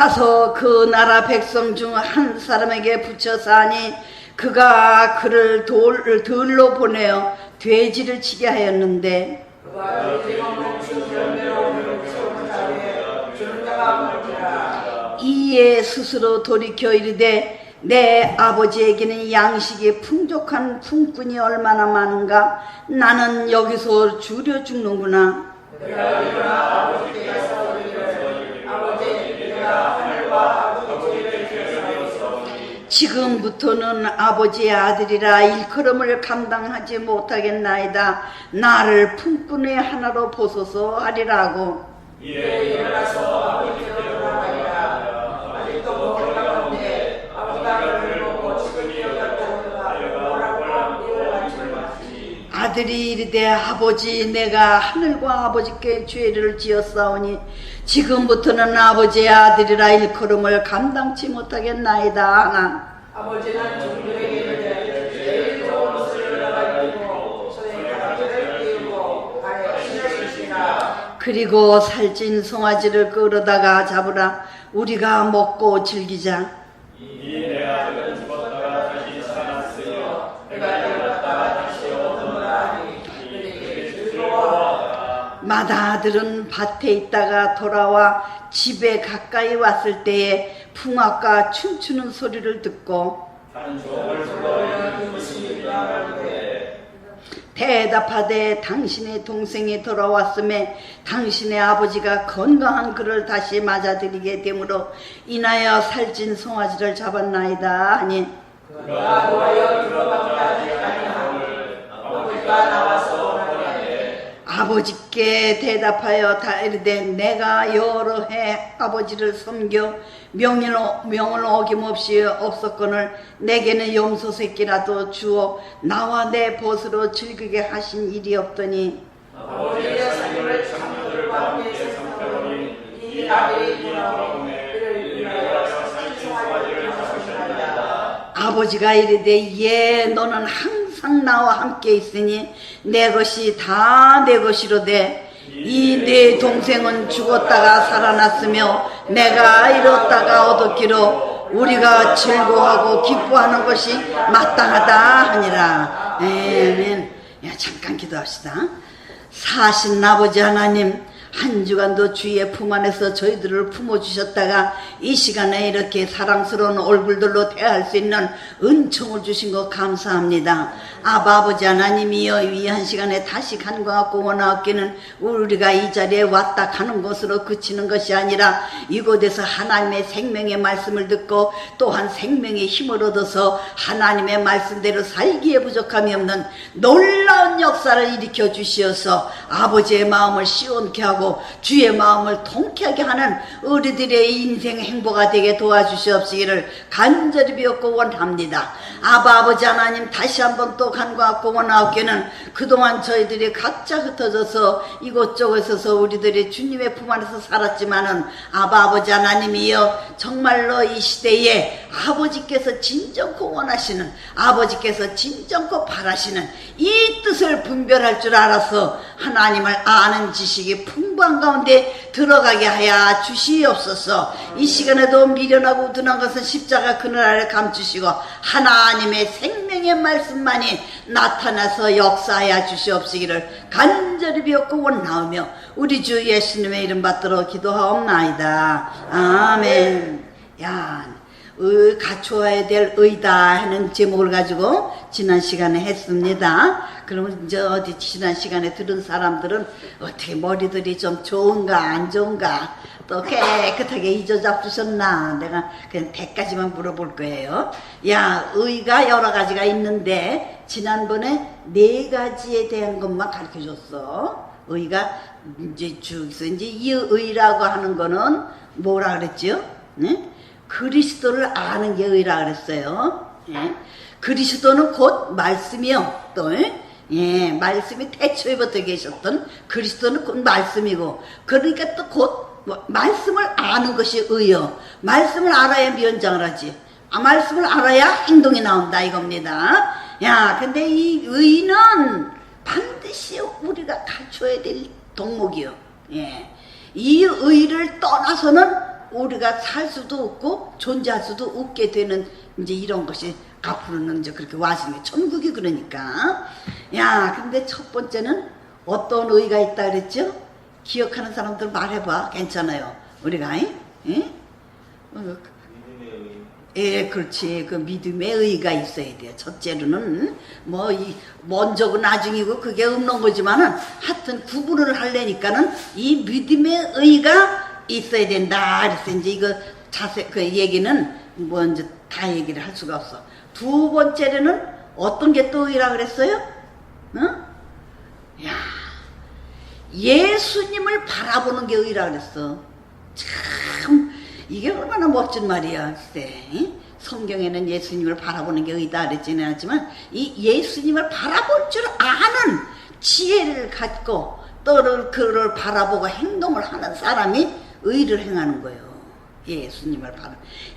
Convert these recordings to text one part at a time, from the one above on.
가서 그 나라 백성 중 한 사람에게 붙여서 하니 그가 그를 들로 보내어 돼지를 치게 하였는데 이에 스스로 돌이켜 이르되 내 아버지에게는 양식이 풍족한 품꾼이 얼마나 많은가. 나는 여기서 줄여 죽는구나. 지금부터는 아버지의 아들이라 일컬음을 감당하지 못하겠나이다. 나를 품꾼의 하나로 보소서 하리라고. 이에 일어나서 아버지께로 돌아가니라. 아직도 못 가는데 아버지가 그를 보고 지금이 여겼다가 이를 맞추니 아들이 이르되 아버지 내가 하늘과 아버지께 죄를 지었사오니 지금부터는 아버지의 아들이라 일컬음을 감당치 못하겠나이다 하나. 아버지는 종들에게 이르되 제일 좋은 옷을 내가 입히고 손에 가지를 띄우고 발에 신을 신으라. 그리고 살찐 송아지를 끌어다가 잡으라. 우리가 먹고 즐기자. 이 내 아들은 죽었다가 다시 살아났으며 내가 일어났다가 다시 얻으노라 하니 그들에게 즐거워하더라. 마다 아들은 밭에 있다가 돌아와 집에 가까이 왔을 때에 풍악과 춤추는 소리를 듣고 한 종을 불러오려 이웃이 나가는데 대답하되 당신의 동생이 돌아왔음에 당신의 아버지가 건강한 그를 다시 맞아들이게 되므로 인하여 살찐 송아지를 잡았나이다 하니 그가 노하여 들어가기까지 아니하니 아버지가 나와서 말하되 아버지께 대답하여 다 이르되 내가 여러 해 아버지를 섬겨 명을 어김없이 없었거늘 내게는 염소 새끼라도 주어 나와 내 벗으로 즐기게 하신 일이 없더니 아버지의 사유를 장로들과 함께 상태로니 이 아들이 돌아오매 그를 위하여 살찐 송아지를 잡으셨나이다. 아버지가 이르되 예 너는 항상 나와 함께 있으니 내 것이 다 내 것이로되 이 내 동생은 죽었다가 살아났으며 내가 잃었다가 얻었기로 우리가 즐거워하고 기뻐하는 것이 마땅하다 하니라. 아멘. 야, 잠깐 기도합시다. 사신 아버지 하나님, 한 주간도 주의 품 안에서 저희들을 품어주셨다가 이 시간에 이렇게 사랑스러운 얼굴들로 대할 수 있는 은총을 주신 것 감사합니다. 아버지 하나님이여 이 한 시간에 다시 간과 공원하 없기는 우리가 이 자리에 왔다 가는 것으로 그치는 것이 아니라 이곳에서 하나님의 생명의 말씀을 듣고 또한 생명의 힘을 얻어서 하나님의 말씀대로 살기에 부족함이 없는 놀라운 역사를 일으켜 주시어서 아버지의 마음을 시원케 하고 주의 마음을 통쾌하게 하는 우리들의 인생 행보가 되게 도와주시옵시기를 간절히 비옵고 원합니다. 아버지 하나님 다시 한번 또 간과 공원하옵기는 그동안 저희들이 각자 흩어져서 이곳저곳에서 우리들이 주님의 품 안에서 살았지만은 아버지 하나님이여 정말로 이 시대에 아버지께서 진정코 원하시는 아버지께서 진정코 바라시는 이 뜻을 분별할 줄 알아서 하나님을 아는 지식이 풍부한 가운데 들어가게 하여 주시옵소서. 이 시간에도 미련하고 우둔한 것은 십자가 그늘 아래 감추시고 하나님의 생명의 말씀만이 나타나서 역사하여 주시옵시기를 간절히 비옵고 원하오며 우리 주 예수님의 이름 받들어 기도하옵나이다. 아멘. 야, 갖추어야 될 의다 하는 제목을 가지고 지난 시간에 했습니다. 그러면 이제 어디 지난 시간에 들은 사람들은 어떻게 머리들이 좀 좋은가 안 좋은가 또 깨끗하게 잊어 잡수셨나 내가 그냥 100가지만 물어볼 거예요. 야, 의가 여러 가지가 있는데 지난번에 4가지에 대한 것만 가르쳐 줬어. 의가 이제 주기서 이제 이 의라고 하는 거는 뭐라 그랬죠? 네? 그리스도를 아는 게 의라 그랬어요. 예. 그리스도는 곧 말씀이요. 또 예, 말씀이 태초에부터 계셨던 그리스도는 곧 말씀이고 그러니까 또 곧 말씀을 아는 것이 의요. 말씀을 알아야 미연장을 하지. 말씀을 알아야 행동이 나온다 이겁니다. 야, 근데 이 의는 반드시 우리가 갖춰야 될 덕목이요. 예. 이 의를 떠나서는 우리가 살 수도 없고 존재할 수도 없게 되는 이제 이런 것이 앞으로는 이제 그렇게 와지는 게 천국이 그러니까. 야, 근데 첫 번째는 어떤 의가 있다 그랬죠? 기억하는 사람들 말해봐. 괜찮아요. 우리가, 예? 예, 그렇지. 그 믿음의 의가 있어야 돼요. 첫째로는 뭐 먼저고 나중이고 그게 없는 거지만은 하여튼 구분을 하려니까는 이 믿음의 의가 있어야 된다. 그래서 이제 이거 그 얘기는 뭐 이제 다 얘기를 할 수가 없어. 두 번째로는 어떤 게 또 의라 그랬어요? 어? 야, 예수님을 바라보는 게 의라 그랬어. 참 이게 얼마나 멋진 말이야. 글쎄. 성경에는 예수님을 바라보는 게 의다 그랬지는 않지만 이 예수님을 바라볼 줄 아는 지혜를 갖고 또 그를 바라보고 행동을 하는 사람이 의를 행하는 거예요.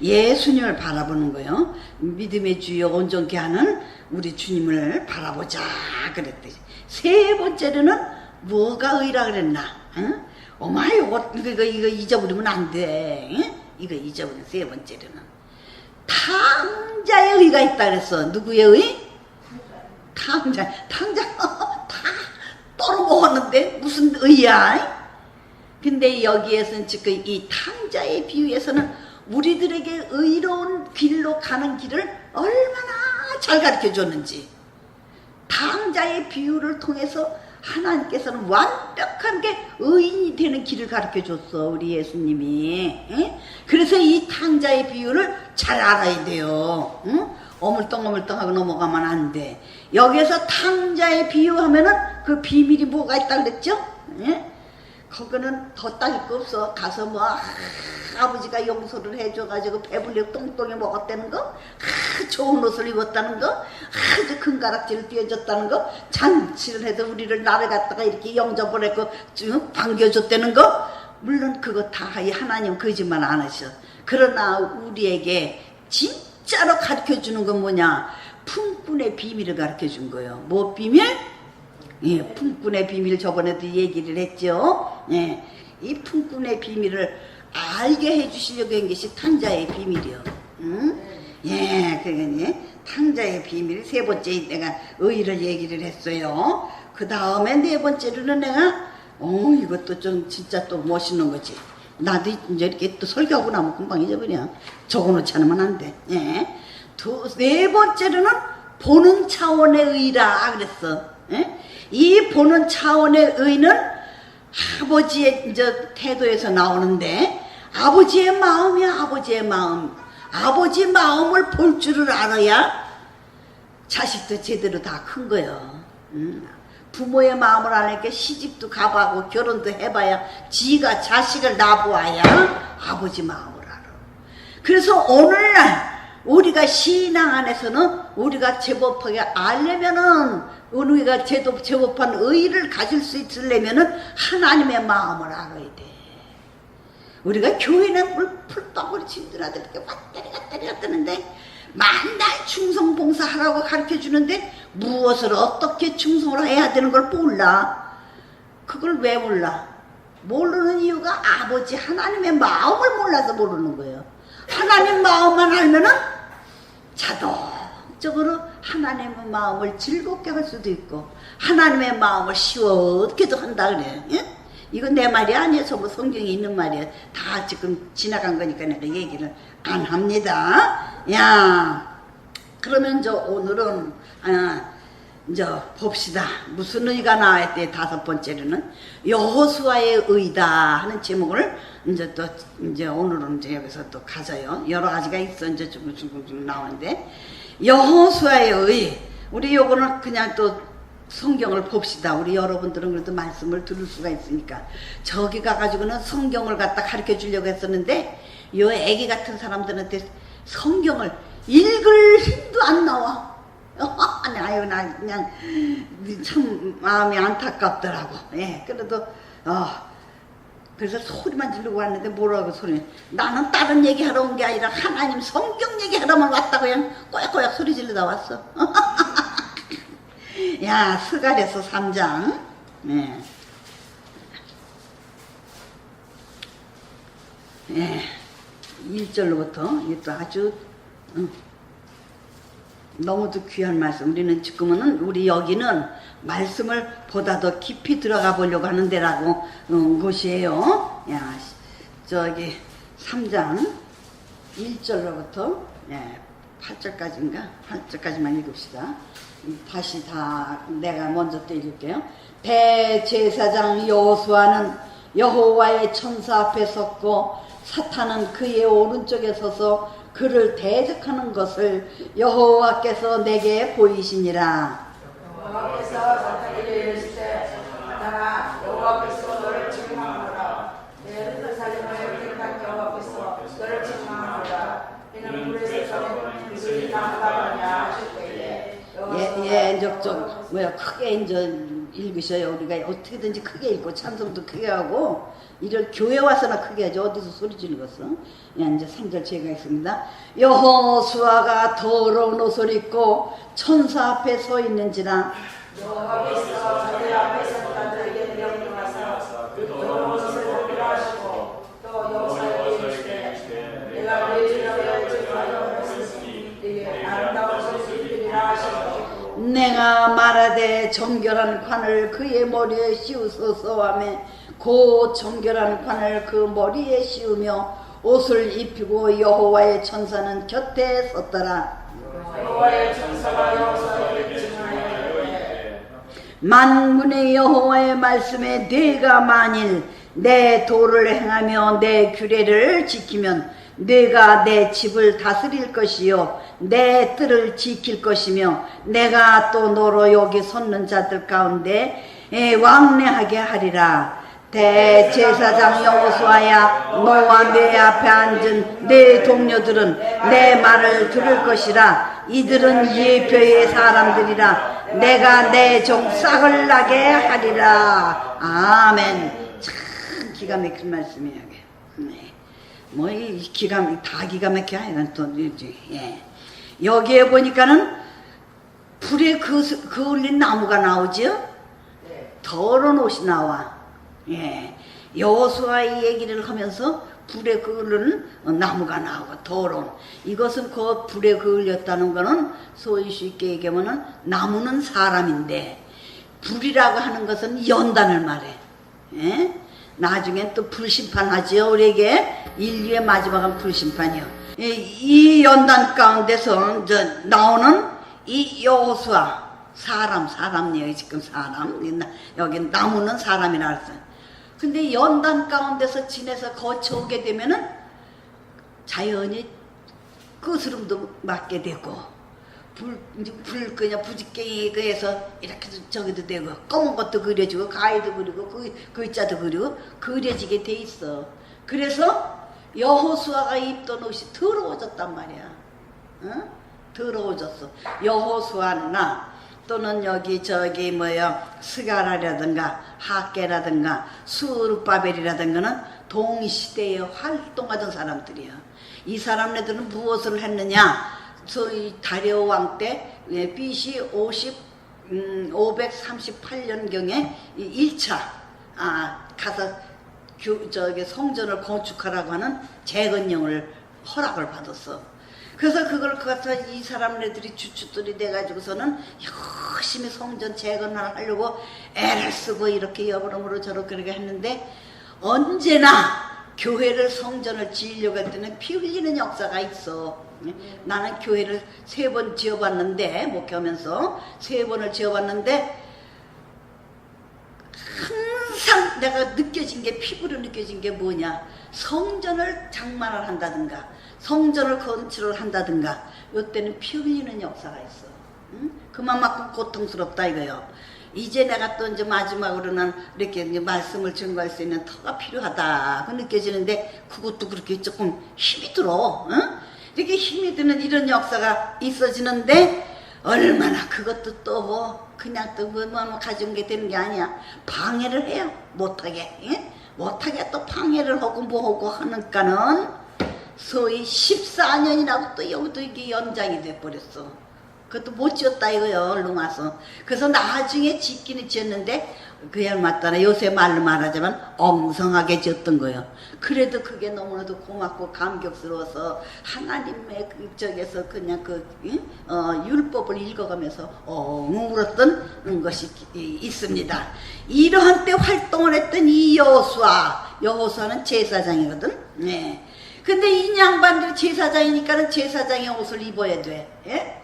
예수님을 바라보는 거예요. 믿음의 주여 온전케 하는 우리 주님을 바라보자 그랬듯이. 세 번째로는 뭐가 의라 그랬나? 응? 어마 이거 잊어버리면 안 돼. 응? 이거 잊어버리면 세 번째로는 탕자의 의가 있다 그랬어. 누구의 의? 탕자 다 떨어먹었는데 무슨 의야? 근데 여기에서는 지금 이 탕자의 비유에서는 우리들에게 의로운 길로 가는 길을 얼마나 잘 가르쳐 줬는지, 탕자의 비유를 통해서 하나님께서는 완벽하게 의인이 되는 길을 가르쳐 줬어, 우리 예수님이. 에? 그래서 이 탕자의 비유를 잘 알아야 돼요. 응? 어물덩어물덩하고 넘어가면 안 돼. 여기에서 탕자의 비유하면은 그 비밀이 뭐가 있다 그랬죠? 에? 거기는 더 따질 거 없어. 가서 뭐 아버지가 용서를 해줘가지고 배불리 똥똥이 먹었다는 거, 좋은 옷을 입었다는 거, 아주 큰 가락지를 띄워줬다는 거, 잔치를 해서 우리를 나를 갖다가 이렇게 영접을 했고 반겨줬다는 거, 물론 그거 다 하나님 거짓말 안 하셔. 그러나 우리에게 진짜로 가르쳐주는 건 뭐냐? 품꾼의 비밀을 가르쳐준 거예요. 뭐 비밀? 예, 품꾼의 비밀 저번에도 얘기를 했죠. 예, 이 품꾼의 비밀을 알게 해주시려고 한 것이 탕자의 비밀이요. 응? 예, 그러니 탕자의 비밀. 세 번째 내가 의를 얘기를 했어요. 그 다음에 네 번째로는 내가 이것도 좀 진짜 또 멋있는 거지. 나도 이제 이렇게 또 설교하고 나면 금방 잊어버려. 적어놓지 않으면 안 돼. 예. 네 번째로는 보는 차원의 의라 그랬어. 예? 이 보는 차원의 의는 아버지의 이제 태도에서 나오는데, 아버지의 마음이야. 아버지의 마음. 아버지 마음을 볼 줄을 알아야 자식도 제대로 다 큰 거예요. 부모의 마음을 아니까 시집도 가봐고 결혼도 해봐야 지가 자식을 낳아보아야 아버지 마음을 알아. 그래서 오늘날 우리가 신앙 안에서는 우리가 제법하게 알려면은, 우리가 제법한 의를 가질 수 있으려면은 하나님의 마음을 알아야 돼. 우리가 교회는 풀떡으로 친들아들 이렇게 왔다리 갔다 하는데 만날 충성봉사하라고 가르쳐주는데 무엇을 어떻게 충성을 해야 되는 걸 몰라. 그걸 왜 몰라? 모르는 이유가 아버지 하나님의 마음을 몰라서 모르는 거예요. 하나님 마음만 알면은 자동적으로 하나님의 마음을 즐겁게 할 수도 있고 하나님의 마음을 시원하게도 한다 그래. 예? 이건 내 말이 아니야. 전부 성경에 있는 말이야. 다 지금 지나간 거니까 내가 얘기를 안 합니다. 야, 그러면 오늘은 이제 봅시다. 무슨 의가 나왔대. 다섯 번째로는 여호수아의 의다 하는 제목을 이제 오늘은 이제 여기서 또 가져요. 여러 가지가 있어. 이제 좀 나오는데 여호수아의 의. 우리 요거는 그냥 또 성경을 봅시다. 우리 여러분들은 그래도 말씀을 들을 수가 있으니까. 저기 가가지고는 성경을 갖다 가르쳐 주려고 했었는데 요 애기 같은 사람들한테 성경을 읽을 힘도 안 나와. 아유, 나 그냥 참 마음이 안타깝더라고. 예, 그래도 그래서 소리만 지르고 왔는데 뭐라고 소리? 나는 다른 얘기하러 온 게 아니라 하나님 성경 얘기하러만 왔다고 그냥 꼬약꼬약 소리 지르다 왔어. 야, 스가랴서 3장. 예. 예. 1절로부터 이것도 아주 너무도 귀한 말씀. 우리는 지금은 우리 여기는 말씀을 보다 더 깊이 들어가 보려고 하는 데라고 곳이에요. 야, 저기 3장 1절로부터 8절까지인가? 8절까지만 읽읍시다. 다시 다 내가 먼저 또 읽을게요. 대제사장 여호수아는 여호와의 천사 앞에 섰고 사탄은 그의 오른쪽에 서서 그를 대적하는 것을 여호와께서 내게 보이시니라. 여호와께서 사탄에게 이르시되 나가 여호와께서 너를 책망하노라. 내 예루살렘을 택한 여호와께서 너를 책망하노라. 이는 불에서 전에 그들이 나무다느냐 하실 때에 크게 이제 읽으셔요. 우리가 어떻게든지 크게 읽고 찬송도 크게 하고 이를 교회 와서나 크게 하죠. 어디서 소리 지르는 것은. 이제 3절 제가 있습니다. 여호수아가 더러운 옷을 입고 천사 앞에 서 있는지라. 여호와께서 자들 앞에 선 자들에게 명령하사 그 더러운 옷을 벗기라 하시고 또 여호수아에게 이르시되 내가 너희 주여 죄하여 했으니 네게 아름다운 옷을 입으리라 하시고 내가 말하되 정결한 관을 그의 머리에 씌우소서 하며 그 정결한 관을 그 머리에 씌우며 옷을 입히고 여호와의 천사는 곁에 섰더라. 여호와의 천사가 여호수아에게 증언하되 만군의 여호와의 말씀에 네가 만일 내 도를 행하며 내 규례를 지키면 네가 내 집을 다스릴 것이요 내 뜰을 지킬 것이며 내가 또 너로 여기 섰는 자들 가운데 왕래하게 하리라. 대제사장 여호수아야 너와 내 앞에 앉은 내 동료들은 내 말을 들을 것이라. 이들은 예표의 사람들이라. 내가 내 종 싹을 나게 하리라. 아멘. 참 기가 막힌 말씀이에요. 뭐 이 기가 막혀 하여간 또 여기에 보니까는 불에 그을린 나무가 나오죠. 더러운 옷이 나와. 여호수아의 얘기를 하면서 불에 그을린 나무가 나오고 더러운. 이것은 그 불에 그을렸다는 거는 소위 쉽게 얘기하면은 나무는 사람인데 불이라고 하는 것은 연단을 말해. 나중엔 또 불심판하지요. 우리에게 인류의 마지막은 불심판이요. 이 연단 가운데서 나오는 이 여호수아 사람이에요. 지금 사람. 여기 나무는 사람이라 했어요. 근데 연단 가운데서 지내서 거쳐오게 되면은 자연히 거스름도 맞게 되고 불 그냥 부지깽이 그에서 이렇게 저기도 되고 검은 것도 그려지고 가위도 그리고 글자도 그리고 그려지게 돼 있어. 그래서 여호수아가 입던 옷이 더러워졌단 말이야. 응? 더러워졌어. 여호수아나 또는 여기 스가라라든가 학계라든가 수르바벨이라든가는 동시대에 활동하던 사람들이야. 이 사람네들은 무엇을 했느냐? 소위 다리오 왕 때 BC 538년경에 1차 가서 성전을 건축하라고 하는 재건령을 허락을 받았어. 그래서 그걸 갖다 이 사람네들이 주춧돌이 돼가지고서는 열심히 성전 재건을 하려고 애를 쓰고 이렇게 여러모로 저렇게 했는데 언제나 교회를 성전을 지으려고 할 때는 피 흘리는 역사가 있어. 나는 교회를 3번 지어봤는데 목회하면서 3번을 지어봤는데 항상 내가 느껴진 게 피부로 느껴진 게 뭐냐, 성전을 장만을 한다든가 성전을 건축을 한다든가 요때는 피 흘리는 역사가 있어. 응? 그만큼 고통스럽다 이거요. 이제 내가 또 이제 마지막으로는 이렇게 말씀을 증거할 수 있는 터가 필요하다 그 느껴지는데 그것도 그렇게 조금 힘이 들어. 응? 이렇게 힘이 드는 이런 역사가 있어지는데 얼마나 그것도 또 그냥 또 가져온 게 되는 게 아니야. 방해를 해요. 못하게. 예? 못하게 또 방해를 하고 뭐하고 하니까는 소위 14년이라고 또 여기도 이게 연장이 돼버렸어. 그것도 못 지었다 이거요. 얼른 와서. 그래서 나중에 짓기는 지었는데 그야 맞다나 요새 말로 말하자면 엉성하게 지었던 거예요. 그래도 그게 너무나도 고맙고 감격스러워서 하나님의 그쪽에서 그냥 율법을 읽어가면서 울었던 것이 있습니다. 이러한 때 활동을 했던 이 여호수아는 제사장이거든. 네. 근데 이 양반들 제사장이니까는 제사장의 옷을 입어야 돼. 예?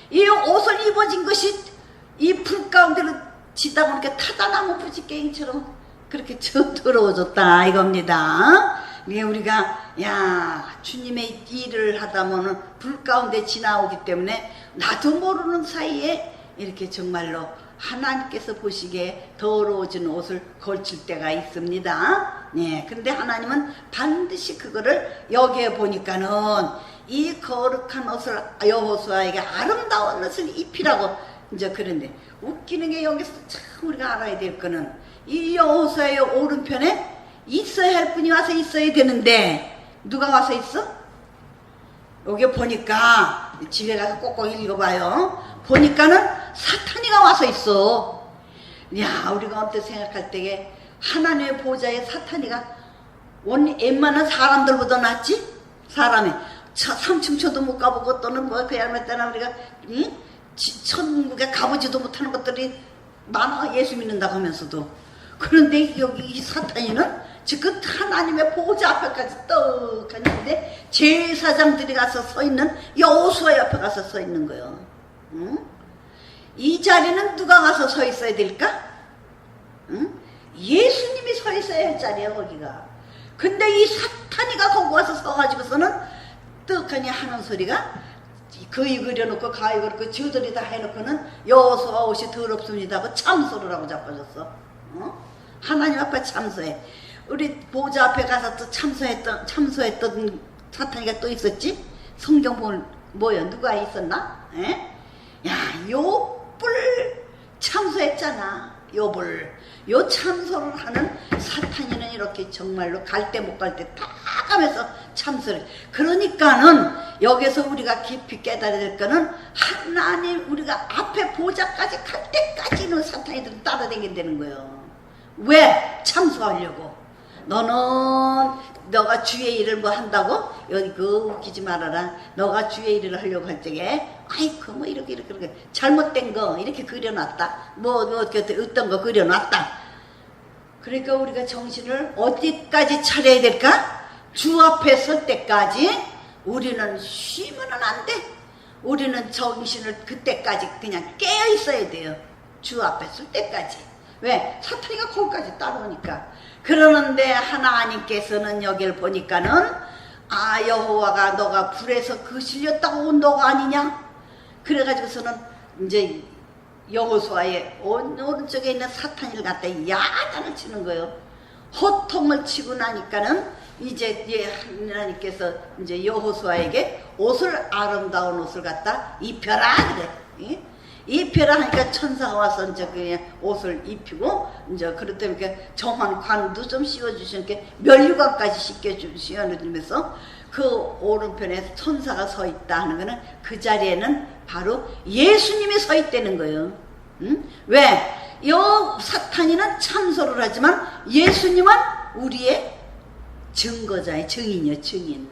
이 옷을 입어진 것이 이 불 가운데로 지다 보니까 타다나무 부지깽이처럼 그렇게 더러워졌다 이겁니다. 이게 우리가 주님의 일을 하다 보면 불 가운데 지나오기 때문에 나도 모르는 사이에 이렇게 정말로 하나님께서 보시기에 더러워진 옷을 걸칠 때가 있습니다. 네, 근데 하나님은 반드시 그거를 여기에 보니까는 이 거룩한 옷을 여호수아에게 아름다운 옷을 입히라고 이제 그런데 웃기는 게 여기서 참 우리가 알아야 될 거는 이 여호수아의 오른편에 있어야 할 분이 와서 있어야 되는데 누가 와서 있어? 여기 보니까 집에 가서 꼭꼭 읽어봐요. 보니까는 사탄이가 와서 있어. 야, 우리가 언뜻 생각할 때에 하나님의 보좌에 사탄이가 웬만한 사람들보다 낫지? 사람이 3층초도 못 가보고 또는 뭐 그야말로 때나 우리가 천국에 가보지도 못하는 것들이 많아, 예수 믿는다고 하면서도. 그런데 여기 이 사탄이는 지금 하나님의 보좌 앞에까지 떡 갔는데 제사장들이 가서 서 있는 여호수아 옆에 가서 서 있는 거예요. 응? 이 자리는 누가 가서 서 있어야 될까? 응? 예수님이 서 있어야 할 자리야 거기가. 근데 이 사탄이가 거기 와서 서가지고서는 떡하니 하는 소리가 거의 그려놓고 가위 그렇고 저들이 다 해놓고는 여호수아 옷이 더럽습니다 하고 참소를 하고 자빠졌어. 하나님 앞에 참소해. 우리 보좌 앞에 가서 또 참소했던 사탄이가 또 있었지? 성경 보면 뭐야? 누가 있었나? 에? 야, 욥을 참소했잖아. 요 참소를 하는 사탄이는 이렇게 정말로 갈 때 못 갈 때 다 가면서 참소를. 그러니까는 여기서 우리가 깊이 깨달아야 될 거는 하나님 우리가 앞에 보좌까지 갈 때까지는 사탄이들은 따라다닌다는 거예요. 왜? 참소하려고. 너가 주의 일을 뭐 한다고? 여기 웃기지 말아라. 너가 주의 일을 하려고 할 적에 아이고 뭐 이렇게 잘못된 거 이렇게 그려놨다. 어떤 거 그려놨다. 그러니까 우리가 정신을 어디까지 차려야 될까? 주 앞에 설 때까지 우리는 쉬면은 안 돼. 우리는 정신을 그때까지 그냥 깨어 있어야 돼요. 주 앞에 설 때까지. 왜? 사탄이가 거기까지 따라오니까. 그러는데 하나님께서는 여기를 보니까는 여호와가 너가 불에서 거슬렸다고 온 너가 아니냐? 그래가지고서는 이제 여호수아의 오른쪽에 있는 사탄이를 갖다 야단을 치는 거예요. 호통을 치고 나니까는 이제 하나님께서 이제 여호수아에게 아름다운 옷을 갖다 입혀라 그래. 입혀라 하니까 천사가 와서 이제 그냥 옷을 입히고 이제 그렇다니까 정한 관도 좀 씌워주시니까 면류관까지 씌워주면서 그 오른편에 천사가 서 있다 하는 거는 그 자리에는 바로 예수님이 서 있다는 거예요. 응? 왜? 요 사탄이는 참소를 하지만 예수님은 우리의 증거자의 증인이요, 증인.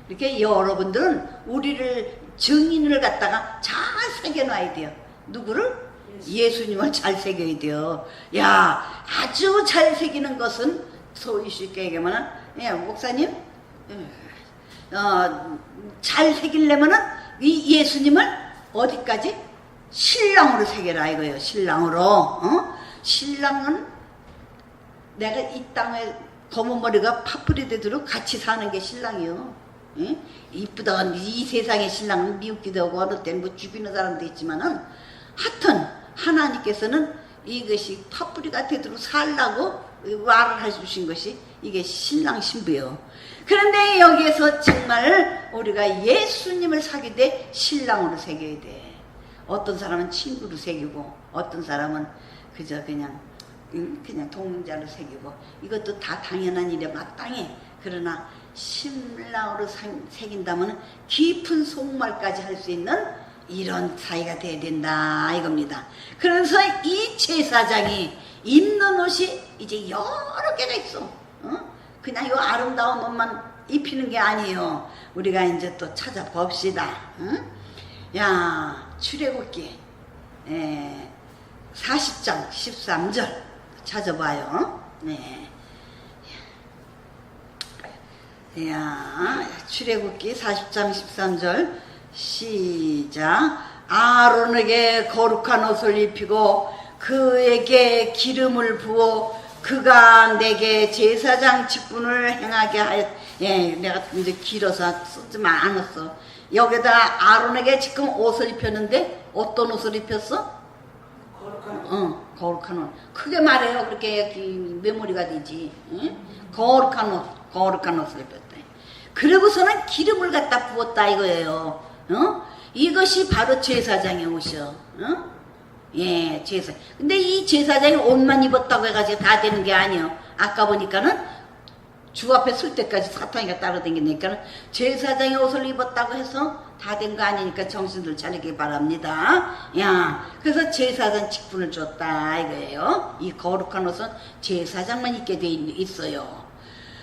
이렇게 여러분들은 우리를 증인을 갖다가 잘 새겨놔야 돼요. 누구를? 예수님을 잘 새겨야 돼요. 야, 아주 잘 새기는 것은 소위 쉽게 얘기하면 목사님 잘 새기려면은 이 예수님을 어디까지? 신랑으로 새겨라 이거예요. 신랑으로. 신랑은 내가 이 땅에 검은 머리가 파뿌리 되도록 같이 사는 게 신랑이요. 응? 이쁘다가 이 세상의 신랑은 미웃기도 하고 어느 때는 뭐 죽이는 사람도 있지만은 하여튼 하나님께서는 이것이 파뿌리가 되도록 살라고 말을 해주신 것이 이게 신랑 신부요. 그런데 여기에서 정말 우리가 예수님을 사귀되 신랑으로 새겨야 돼. 어떤 사람은 친구로 새기고 어떤 사람은 그저 그냥 동자로 새기고 이것도 다 당연한 일에 마땅해. 그러나 신랑으로 새긴다면 깊은 속말까지 할 수 있는 이런 사이가 돼야 된다 이겁니다. 그래서 이 제사장이 입는 옷이 이제 여러 개가 있어. 그냥 요 아름다운 옷만 입히는 게 아니에요. 우리가 이제 또 찾아봅시다. 야, 출애굽기 40장 13절 찾아봐요. 네. 야, 출애굽기 40장 13절 시작. 아론에게 거룩한 옷을 입히고 그에게 기름을 부어 그가 내게 제사장 직분을 행하게 하였. 예, 내가 이제 길어서 쓰지만 않았어. 여기다 아론에게 지금 옷을 입혔는데 어떤 옷을 입혔어? 거룩한 옷. 크게 말해요. 그렇게 메모리가 되지. 응? 거룩한 옷을 입혔대. 그리고서는 기름을 갖다 부었다 이거예요. 이것이 바로 제사장의 옷이요. 예, 제사. 근데 이 제사장이 옷만 입었다고 해가지고 다 되는 게 아니에요. 아까 보니까는 주 앞에 설 때까지 사탄이가 따라다니니까 제사장의 옷을 입었다고 해서 다 된 거 아니니까 정신들 차리기 바랍니다. 야, 그래서 제사장 직분을 줬다 이거예요. 이 거룩한 옷은 제사장만 입게 돼 있어요.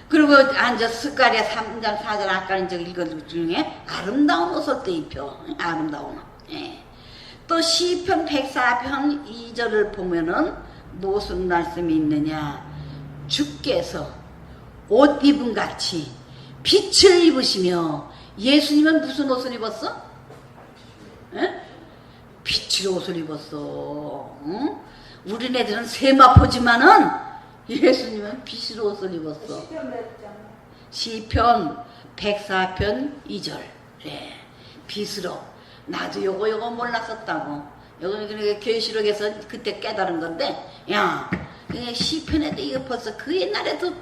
그리고 앉아 스가랴 3장 4절 아까 이제 읽은 중에 아름다운 옷을 또 입혀. 아름다운 옷. 예. 또 시편 104편 2절을 보면은 무슨 말씀이 있느냐. 주께서 옷 입은 같이 빛을 입으시며. 예수님은 무슨 옷을 입었어? 에? 빛의 옷을 입었어. 응? 우리네들은 세마포지만은 예수님은 빛의 옷을 입었어. 시편 104편 2절. 네. 빛으로. 나도 요거 몰랐었다고. 요거 계시록에서 그때 깨달은 건데, 야, 시편에도 이거 벌써 그 옛날에도,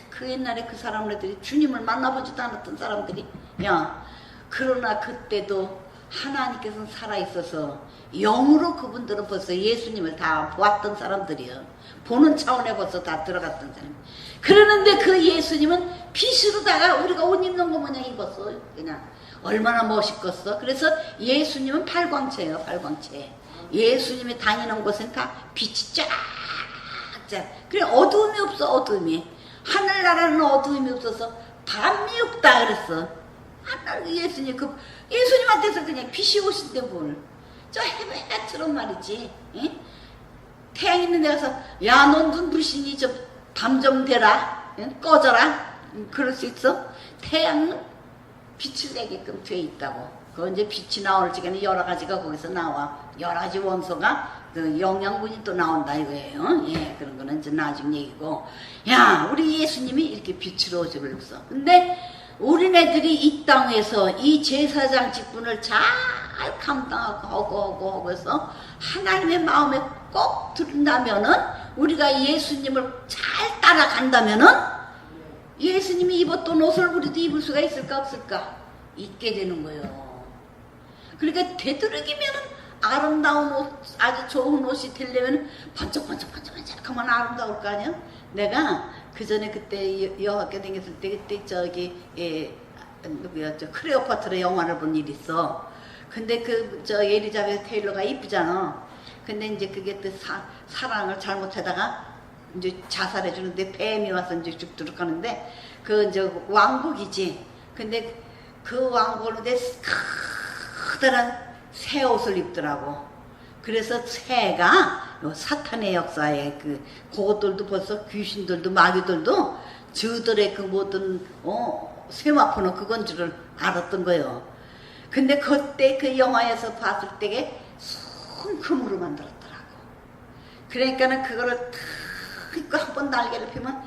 그 옛날에 그 사람들이 주님을 만나보지도 않았던 사람들이, 야, 그러나 그때도 하나님께서는 살아있어서 영으로 그분들은 벌써 예수님을 다 보았던 사람들이요. 보는 차원에 벌써 다 들어갔던 사람. 그러는데 그 예수님은 빛으로다가 우리가 옷 입는 거 마냥 입었어. 그냥 얼마나 멋있겠어. 그래서 예수님은 팔광체예요. 팔광체. 예수님이 다니는 곳은 다 빛이 쫙. 그래 어두움이 없어. 어두움이. 하늘나라는 어두움이 없어서 밤이 없다 그랬어. 하늘 예수님 예수님한테서 그냥 빛이 오신데 뭘. 저 해처럼 말이지. 응? 태양 있는 데 가서 야, 넌 눈부시니 좀 밤 좀 되라. 응? 꺼져라. 그럴 수 있어? 태양은 빛을 내게끔 돼 있다고. 그 이제 빛이 나올 적에는 여러 가지가 거기서 나와. 여러 가지 원소가 그 영양분이 또 나온다 이거예요. 예, 그런 거는 이제 나중 얘기고. 야, 우리 예수님이 이렇게 빛으로 옷을 입었어. 근데 우리네들이 이 땅에서 이 제사장 직분을 잘 감당하고 하고 해서 하나님의 마음에 꼭 든다면은 우리가 예수님을 잘 따라간다면은 예수님이 입었던 옷을 우리도 입을 수가 있을까 없을까? 있게 되는 거예요. 그러니까 되도록이면은 아름다운 옷, 아주 좋은 옷이 되려면 번쩍번쩍하면 아름다울 거 아니야? 내가 그 전에 그때 여학교 다녔을 때 그때 저기 누구야 저 클레오파트라 영화를 본 일이 있어. 근데 그 저 엘리자베스 테일러가 이쁘잖아. 근데 이제 그게 또 사랑을 잘못하다가 이제 자살해 주는데 뱀이 와서 이제 죽도록 하는데 그 이제 왕국이지. 근데 그 왕국인데 커다란 새 옷을 입더라고. 그래서 새가 사탄의 역사에 그것들도 벌써 귀신들도 마귀들도 저들의 그 모든 세마포는 그건 줄을 알았던 거예요. 근데 그때 그 영화에서 봤을 때에 손금으로 만들었더라고. 그러니까는 그거를 탁 입고 한번 날개를 피면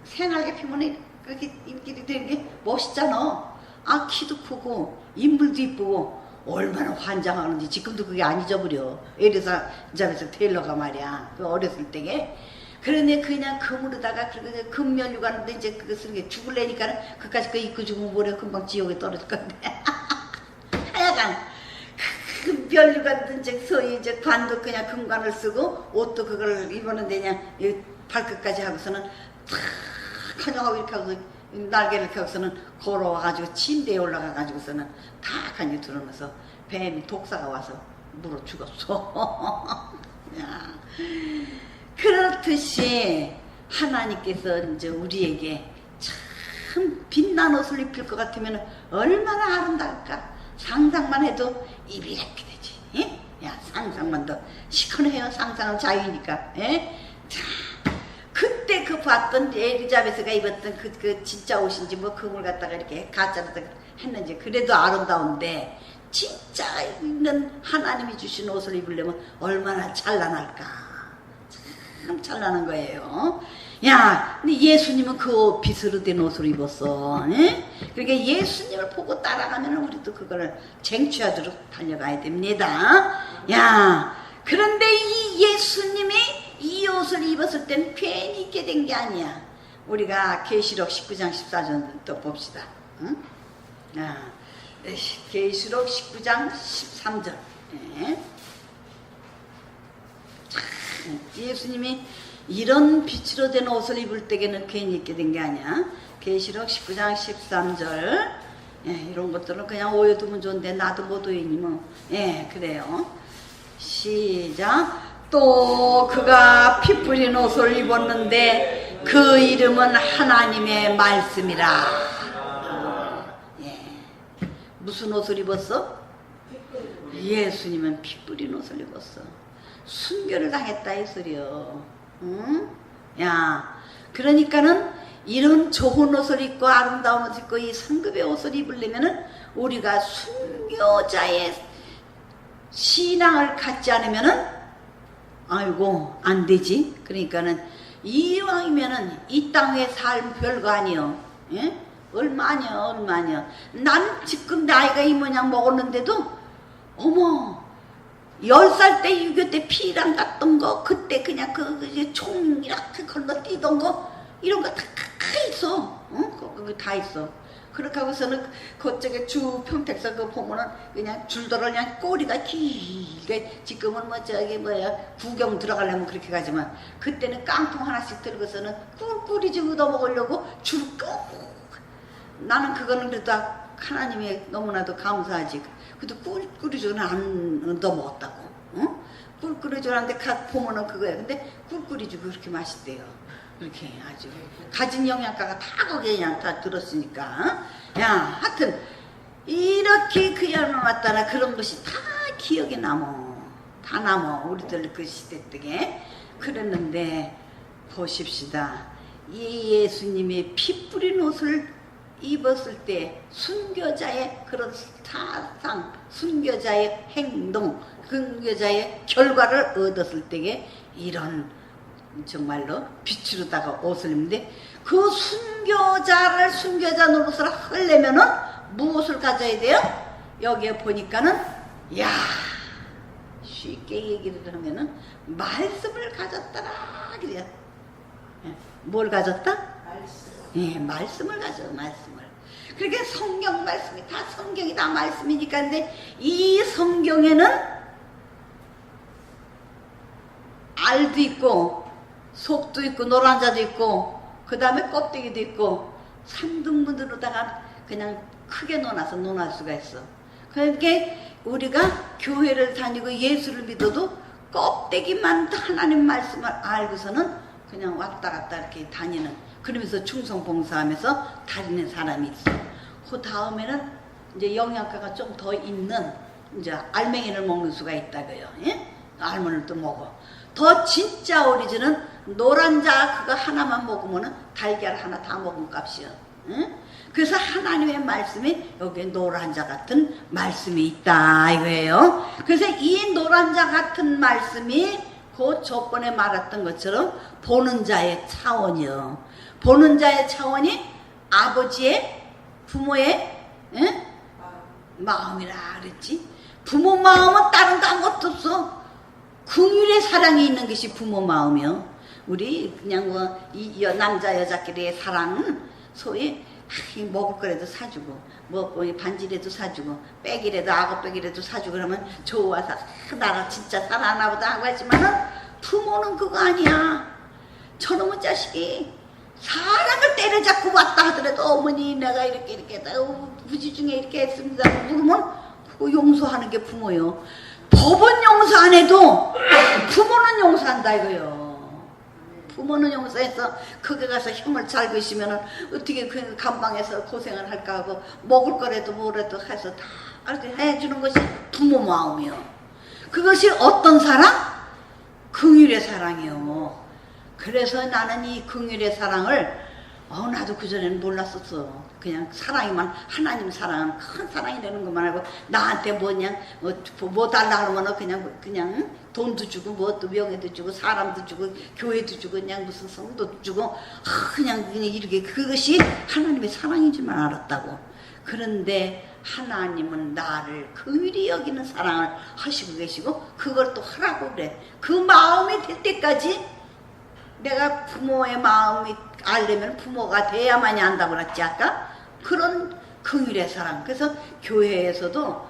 새날개 피면 그렇게 입길이 되는 게 멋있잖아. 아, 키도 크고 인물도 이쁘고 얼마나 환장하는지 지금도 그게 안 잊어버려. 엘리자베스 테일러가 말이야. 그 어렸을 때에. 그런데 그냥 금으로다가 금면류 가는데 이제 그거 쓰는 게 죽을래니까는 그까지 그 입고 죽으면 모레 금방 지옥에 떨어질 건데. 하여간 금면류 같은 소위 이제 관도 그냥 금관을 쓰고 옷도 그걸 입었는데 그냥 발끝까지 하고서는 탁 한영하고 이렇게 하고서 날개를 펴고서는 걸어와가지고 침대에 올라가가지고서는 탁 하니 들어오면서 뱀이 독사가 와서 물어 죽었어. 야. 그렇듯이 하나님께서 이제 우리에게 참 빛난 옷을 입힐 것 같으면 얼마나 아름다울까. 상상만 해도 입이 이렇게 되지. 예? 야, 상상만 더 시큰해요. 상상은 자유니까. 예? 자, 그때 그 봤던 엘리자베스가 입었던 그 진짜 옷인지 뭐 그걸 갖다가 이렇게 가짜로 했는지 그래도 아름다운데 진짜 있는 하나님이 주신 옷을 입으려면 얼마나 찬란할까. 참 찬란한 거예요. 야, 근데 예수님은 그 빛으로 된 옷을 입었어. 에? 그러니까 예수님을 보고 따라가면 우리도 그거를 쟁취하도록 달려가야 됩니다. 야, 그런데 이 예수님이 이 옷을 입었을 때는 괜히 입게 된 게 아니야. 우리가 계시록 19장 14절 또 봅시다. 응? 야, 계시록 19장 13절. 예. 예수님이 이런 빛으로 된 옷을 입을 때에는 괜히 입게 된 게 아니야. 계시록 19장 13절. 예, 이런 것들은 그냥 오해두면 좋은데 나도 못 오해니 뭐. 예, 그래요. 시작. 또 그가 피 뿌린 옷을 입었는데 그 이름은 하나님의 말씀이라. 예. 무슨 옷을 입었어? 예수님은 피 뿌린 옷을 입었어. 순교를 당했다 이 소리요. 응? 야, 그러니까는 이런 좋은 옷을 입고 아름다운 옷을 입고 이 상급의 옷을 입으려면은 우리가 순교자의 신앙을 갖지 않으면은 아이고 안 되지. 그러니까는 이왕이면은 이 땅의 삶 별거 아니요. 예? 얼마냐. 난 지금 나이가 이 모양 먹었는데도 어머 10살 때 6.25 때 피랑 갔던 거 그때 그냥 총 이렇게 건너뛰던 거 이런 거 다 있어. 어? 거기 다 있어. 그렇게 하고서는 그쪽에 주 평택서 그 보면은 그냥 줄더러 그냥 꼬리가 길게 지금은 뭐 저기 뭐야 구경 들어가려면 그렇게 가지만 그때는 깡통 하나씩 들고서는 꿀꿀이 좀 얻어먹으려고 줄 끄고 나는 그거는 그래도 하나님이 너무나도 감사하지. 그래도 꿀꿀이주는 안 얻어먹었다고. 어? 꿀꿀이주는데 보면은 그거야. 근데 꿀꿀이주 그렇게 맛있대요. 그렇게 아주 가진 영양가가 다 거기에 그냥 다 들었으니까. 야, 하여튼 이렇게 그야말로 왔다나 그런 것이 다 기억에 남어. 다 남어. 우리들 그 시대 때에 그랬는데 보십시다. 이 예수님이 피 뿌린 옷을 입었을 때 순교자의 그런 사상, 순교자의 행동, 순교자의 결과를 얻었을 때에 이런 정말로 빛으로다가 옷을 입는데 그 순교자 노릇을 하려면은 무엇을 가져야 돼요? 여기에 보니까는 야 쉽게 얘기를 하면은 말씀을 가졌더라 그래요. 뭘 가졌다? 예, 말씀을 가져. 말씀을. 그러니까 성경 말씀이 다 성경이 다 말씀이니까. 근데 이 성경에는 알도 있고 속도 있고 노란자도 있고 그 다음에 껍데기도 있고 3등분으로다가 그냥 크게 논할 수가 있어. 그러니까 우리가 교회를 다니고 예수를 믿어도 껍데기만 하나님 말씀을 알고서는 그냥 왔다 갔다 이렇게 다니는, 그러면서 충성봉사하면서 다니는 사람이 있어. 그 다음에는 이제 영양가가 좀 더 있는 이제 알맹이를 먹는 수가 있다고요. 예? 알몬을 또 먹어. 더 진짜 오리지는 노란자 그거 하나만 먹으면은 달걀 하나 다 먹은 값이야. 응? 그래서 하나님의 말씀이 여기에 노란자 같은 말씀이 있다 이거예요. 그래서 이 노란자 같은 말씀이 그 저번에 말했던 것처럼 보는 자의 차원이요. 보는 자의 차원이 아버지의 부모의 응? 마음이라 그랬지. 부모 마음은 다른 거 아무것도 없어. 긍휼의 사랑이 있는 것이 부모 마음이요. 우리 그냥 뭐 이 남자 여자끼리의 사랑은 소위 먹을 거라도 사주고 뭐 반지라도 사주고 백이라도 악어백이라도 사주고 그러면 좋아서 나라 진짜 사랑하나 보다 하고 하지만은 부모는 그거 아니야. 저놈의 자식이 사람을 때려잡고 왔다 하더라도 어머니 내가 이렇게 부지 중에 이렇게 했습니다 그러면 그거 용서하는 게 부모요. 법은 용서 안 해도 부모는 용서한다 이거요. 부모는 용서해서 거기 가서 형을 잘 계시면은 어떻게 그 감방에서 고생을 할까 하고 먹을 거라도 뭐라도 해서 다 이렇게 해주는 것이 부모 마음이요. 그것이 어떤 사랑? 긍휼의 사랑이요. 그래서 나는 이 긍휼의 사랑을 나도 그전에는 몰랐었어. 그냥 사랑이만, 하나님 사랑은 큰 사랑이라는 것만 알고 나한테 뭐냐 뭐 달라 하면 그냥 돈도 주고 뭐또 명예도 주고 사람도 주고 교회도 주고 그냥 무슨 성도도 주고 그냥 이렇게 그것이 하나님의 사랑인 줄만 알았다고. 그런데 하나님은 나를 긍휼히 여기는 사랑을 하시고 계시고 그걸 또 하라고 그래. 그 마음이 될 때까지 내가 부모의 마음이 알려면 부모가 돼야만이 안다고 그랬지 아까? 그런 긍휼의 사랑. 그래서 교회에서도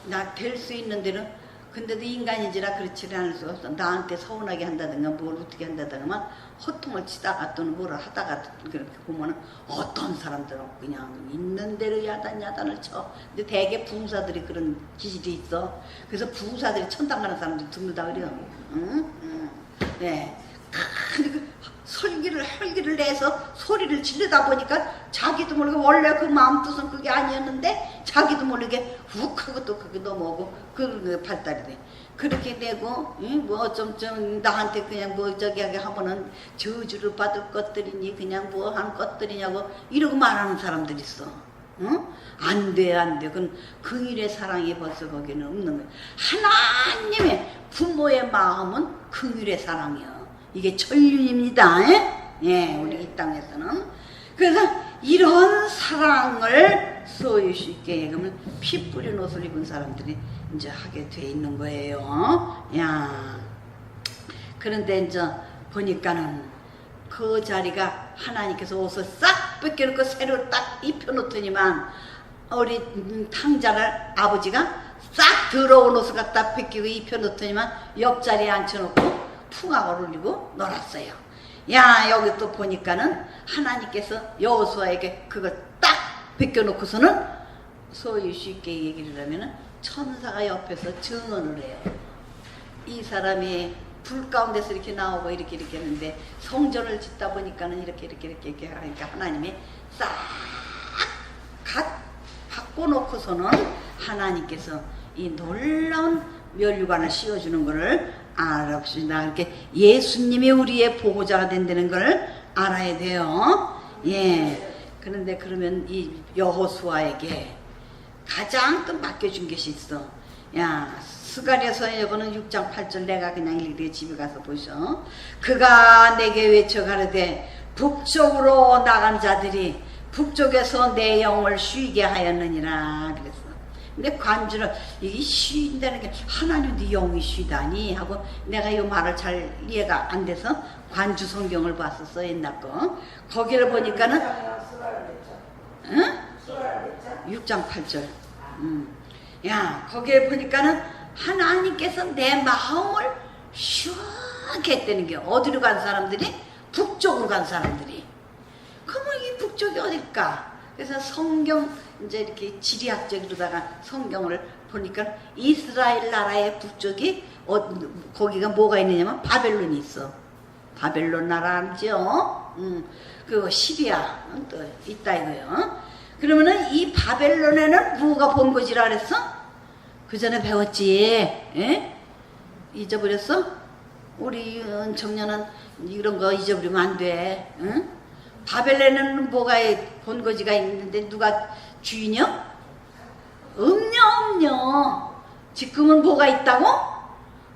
나 될 수 있는 데는 근데도 인간인지라 그렇지 않을 수 없어. 나한테 서운하게 한다든가 뭘 어떻게 한다든가 호통을 치다가 또는 뭐를 하다가 그렇게 보면은 어떤 사람들은 그냥 있는 대로 야단을 쳐. 근데 대개 부사들이 그런 기질이 있어. 그래서 부사들이 천당 가는 사람들이 드물다 그래요. 네. 헐기를 내서 소리를 지르다 보니까 자기도 모르게 원래 그 마음 뜻은 그게 아니었는데 자기도 모르게 훅 하고 또 그게 넘어오고 그 발달이 돼. 그렇게 되고 뭐 좀 나한테 그냥 뭐 저기 하면은 저주를 받을 것들이니 그냥 뭐 하는 것들이냐고 이러고 말하는 사람들이 있어. 안 돼. 그건 긍휼의 사랑이 벌써 거기는 없는 거야. 하나님의 부모의 마음은 긍휼의 사랑이야. 이게 천륜입니다. 예, 우리 이 땅에서는. 그래서 이런 사랑을 소유시 있게 그러면 피 뿌린 옷을 입은 사람들이 이제 하게 돼 있는 거예요. 야. 그런데 이제 보니까는 그 자리가 하나님께서 옷을 싹 벗겨놓고 새로 딱 입혀놓더니만 우리 탕자를 아버지가 싹 더러운 옷을 갖다 벗기고 입혀놓더니만 옆자리에 앉혀놓고 풍악을 울리고 놀았어요. 야, 여기 또 보니까는 하나님께서 여호수아에게 그걸 딱 벗겨놓고서는 소위 쉽게 얘기를 하면은 천사가 옆에서 증언을 해요. 이 사람이 불 가운데서 이렇게 나오고 이렇게 했는데 성전을 짓다 보니까는 이렇게 하니까 하나님이 싹 바꿔놓고서는 하나님께서 이 놀라운 멸류관을 씌워주는 것을 알아봅시다. 이렇게 예수님이 우리의 보호자가 된다는 걸 알아야 돼요. 예. 그런데 그러면 이 여호수아에게 가장 또 맡겨준 것이 있어. 야, 스가랴서 이거는 6장 8절 내가 그냥 읽게 집에 가서 보셔. 그가 내게 외쳐 가르되 북쪽으로 나간 자들이 북쪽에서 내 영을 쉬게 하였느니라 그랬어. 근데 관주는 이게 쉰다는 게 하나님 네 영이 쉬다니 하고 내가 이 말을 잘 이해가 안 돼서 관주 성경을 봤었어 옛날 거. 거기를 보니까는 응? 6장 8절. 야, 거기에 보니까는 하나님께서 내 마음을 시원하게 했다는 게 어디로 간 사람들이? 북쪽으로 간 사람들이. 그러면 이 북쪽이 어딜까? 그래서 성경 이제 이렇게 지리학적으로다가 성경을 보니까 이스라엘 나라의 북쪽이 거기가 뭐가 있느냐면 바벨론이 있어. 바벨론 나라 알죠? 그리고 시리아 또 있다 이거요. 그러면은 이 바벨론에는 뭐가 본 거지라 그랬어? 그 전에 배웠지. 에? 잊어버렸어? 우리 청년은 이런 거 잊어버리면 안 돼. 응? 바벨론에는 뭐가 본거지가 있는데 누가 주인이요? 없냐. 지금은 뭐가 있다고?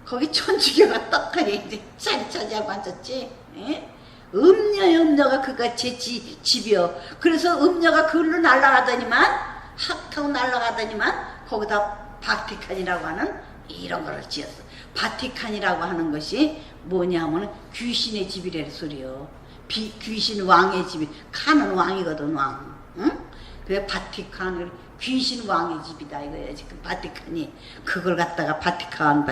거기 천주교가 떡하니 이제 차지하고 앉았지. 음녀가 그가 제 집이요. 그래서 음녀가 그걸로 날아가더니만 학타고 날아가더니만 거기다 바티칸이라고 하는 이런 걸 지었어. 바티칸이라고 하는 것이 뭐냐면 귀신의 집이라는 소리요. 귀신 왕의 집이, 칸은 왕이거든, 왕. 응? 그래, 바티칸, 귀신 왕의 집이다, 이거야, 지금 바티칸이. 그걸 갖다가 바티칸.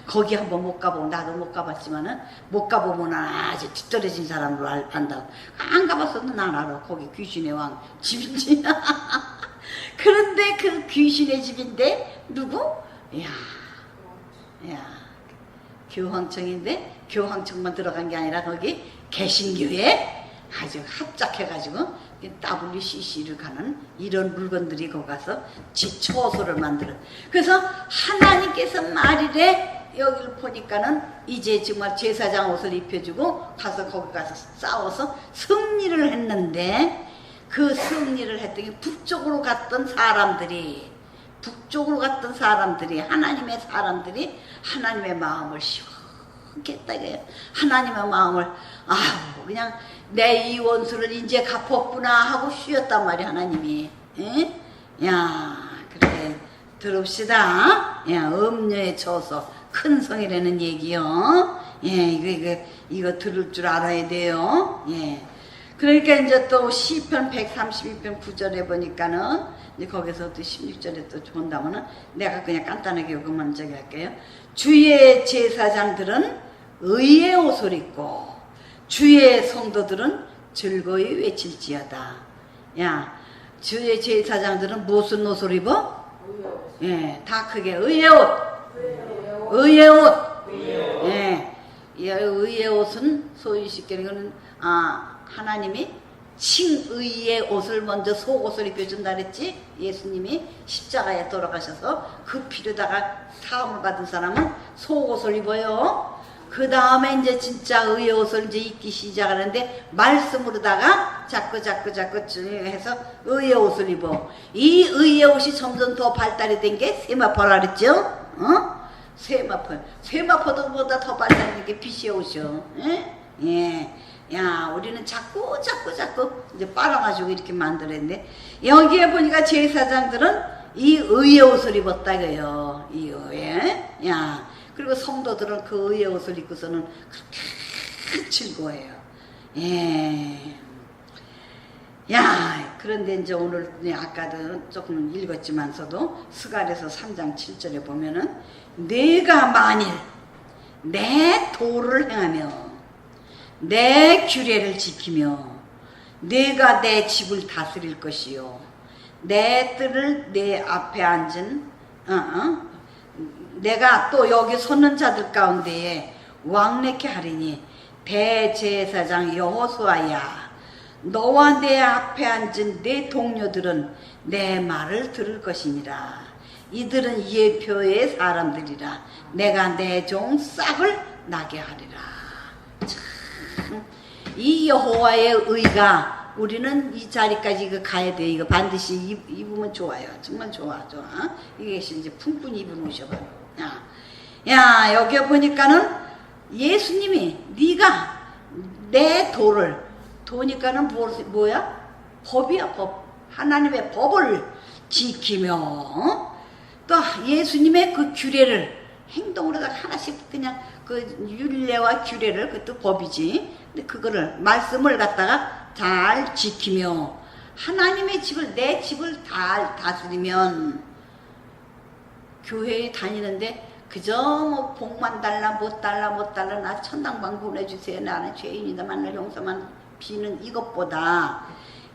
거기 한번 못 가보고, 나도 못 가봤지만은, 못 가보면 아주 뒤떨어진 사람으로 안다고. 안 가봤어도 난 알아. 거기 귀신의 왕 집인지. 그런데 그 귀신의 집인데, 누구? 야. 교황청인데, 교황청만 들어간 게 아니라 거기 개신교에 아주 합작해가지고 WCC를 가는 이런 물건들이 거기 가서 지초소를 만들어. 그래서 하나님께서 말이래 여기를 보니까는 이제 정말 제사장 옷을 입혀주고 가서 거기 가서 싸워서 승리를 했는데, 그 승리를 했더니 북쪽으로 갔던 사람들이 하나님의 사람들이 하나님의 마음을 시원케 했다 이거예요. 하나님의 마음을 그냥 내 이 원수를 이제 갚았구나 하고 쉬었단 말이야 하나님이. 에? 야, 그래 들읍시다. 야, 음녀에 처서 큰 성이라는 얘기요. 예, 이거 들을 줄 알아야 돼요. 예. 그러니까 이제 또 시편 132편 9절에 보니까는 이제 거기서 또 16절에 또 본다면은 내가 그냥 간단하게 이것만 저기 할게요. 주의 제사장들은 의의 옷을 입고 주의 성도들은 즐거이 외칠지어다. 야, 주의 제사장들은 무슨 옷을 입어? 예, 다 크게 의의 옷. 의의 옷. 예, 의의 옷은 소위 쉽게 얘기하는 하나님이 칭의의 옷을 먼저 속옷을 입혀준다 그랬지. 예수님이 십자가에 돌아가셔서 그 피로다가 사함을 받은 사람은 속옷을 입어요. 그 다음에 이제 진짜 의의 옷을 이제 입기 시작하는데 말씀으로다가 자꾸 해서 의의 옷을 입어. 이 의의 옷이 점점 더 발달이 된 게 세마포라 그랬죠. 세마포보다 더 발달된 게 빛의 옷이요. 예. 야, 우리는 자꾸 이제 빨아가지고 이렇게 만들었는데, 여기에 보니까 제사장들은 이 의의 옷을 입었다 이거요. 이 의의. 야, 그리고 성도들은 그 의의 옷을 입고서는 그렇게 즐거워해요. 예. 야, 그런데 이제 오늘 아까도 조금 읽었지만서도 스가랴서 3장 7절에 보면은 내가 만일 내 도를 행하며 내 규례를 지키며 내가 내 집을 다스릴 것이요 내 뜰을 내 앞에 앉은 내가 또 여기 섰는 자들 가운데에 왕래케 하리니 대제사장 여호수아야, 너와 내 앞에 앉은 내 동료들은 내 말을 들을 것이니라. 이들은 예표의 사람들이라. 내가 내 종 싹을 나게 하리라. 참, 이 여호와의 의가 우리는 이 자리까지 가야 돼. 이거 반드시 입으면 좋아요. 정말 좋아. 이게 이제 품꾼 입은 옷이야. 야, 여기 보니까는 예수님이 네가 내 도니까는 뭐야? 법이야, 법. 하나님의 법을 지키며 또 예수님의 그 규례를 행동으로 하나씩 그냥 그 율례와 규례를, 그것도 법이지. 근데 그거를 말씀을 갖다가 잘 지키며 하나님의 집을, 내 집을 잘 다스리면, 교회에 다니는데 그저 뭐 복만 달라 못 달라 나 천당방 보내주세요, 나는 죄인이다, 만날 용서만 비는 이것보다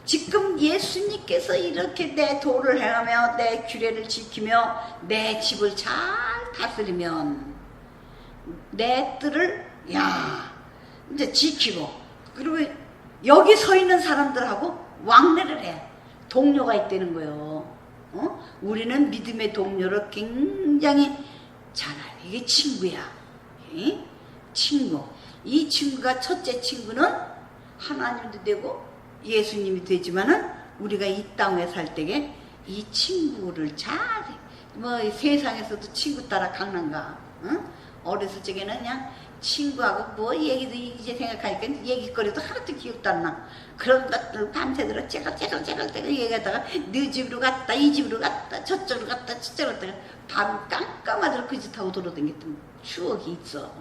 지금 예수님께서 이렇게 내 도를 행하며 내 규례를 지키며 내 집을 잘 다스리면 내 뜰을 이제 지키고, 그리고 여기 서 있는 사람들하고 왕래를 해. 동료가 있다는 거예요. 우리는 믿음의 동료를 굉장히 잘 알아요. 이게 친구야. 친구. 이 친구가, 첫째 친구는 하나님도 되고 예수님이 되지만은 우리가 이 땅에 살 때에 이 친구를 잘해. 뭐 세상에서도 친구 따라 강난가. 어렸을 적에는 그냥 친구하고 뭐 얘기도 이제 생각하니까 얘기거리도 하나도 기억도 안 나. 그런 것들 밤새도록 째글째글 얘기하다가 네 집으로 갔다, 이 집으로 갔다, 저쪽으로 갔다, 저쪽으로 갔다, 밤 깜깜하도록 그 짓 하고 돌아다녔던 추억이 있어.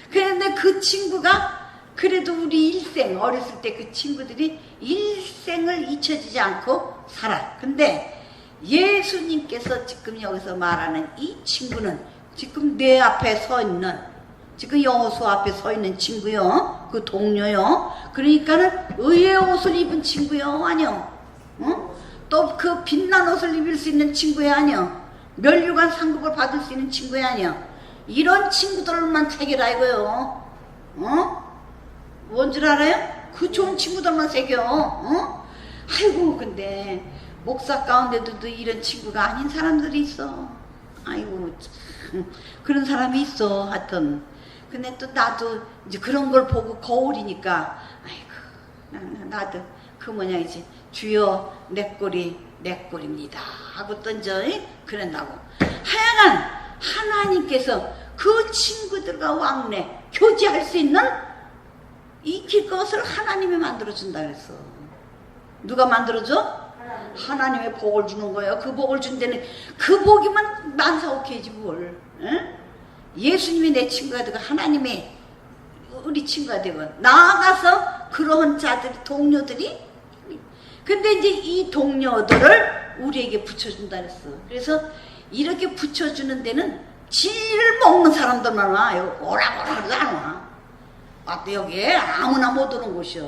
그런데 그 친구가 그래도 우리 일생, 어렸을 때 그 친구들이 일생을 잊혀지지 않고 살아. 근데 예수님께서 지금 여기서 말하는 이 친구는 지금 내 앞에 서 있는, 지금 여호수 앞에 서 있는 친구요, 그 동료요. 그러니까는 의의 옷을 입은 친구요, 아니요. 또 그 빛난 옷을 입을 수 있는 친구요, 아니요. 멸류관 상급을 받을 수 있는 친구요, 아니요. 이런 친구들만 택이라 이거요. 뭔 줄 알아요? 그 좋은 친구들만 새겨. 어? 아이고 근데 목사 가운데도 이런 친구가 아닌 사람들이 있어. 아이고 참 그런 사람이 있어. 하여튼 근데 또 나도 이제 그런 걸 보고 거울이니까 아이고 나도 그 모양이지. 주여 내 꼴이 내 꼴입니다 하고 던져. 그런다고 하여간 하나님께서 그 친구들과 왕래 교제할 수 있는 이 길것을 하나님이 만들어준다 그랬어. 누가 만들어줘? 하나님의 복을 주는 거예요. 그 복을 준 데는 그 복이면 만사오케이지 뭘. 응? 예수님이 내 친구가 되고 하나님이 우리 친구가 되고 나아가서 그러한 자들이 동료들이 근데 이제 이 동료들을 우리에게 붙여준다 그랬어. 그래서 이렇게 붙여주는 데는 지를 먹는 사람들만 와요. 오라고 안 와. 왔대 여기에 아무나 못 오는 곳이요.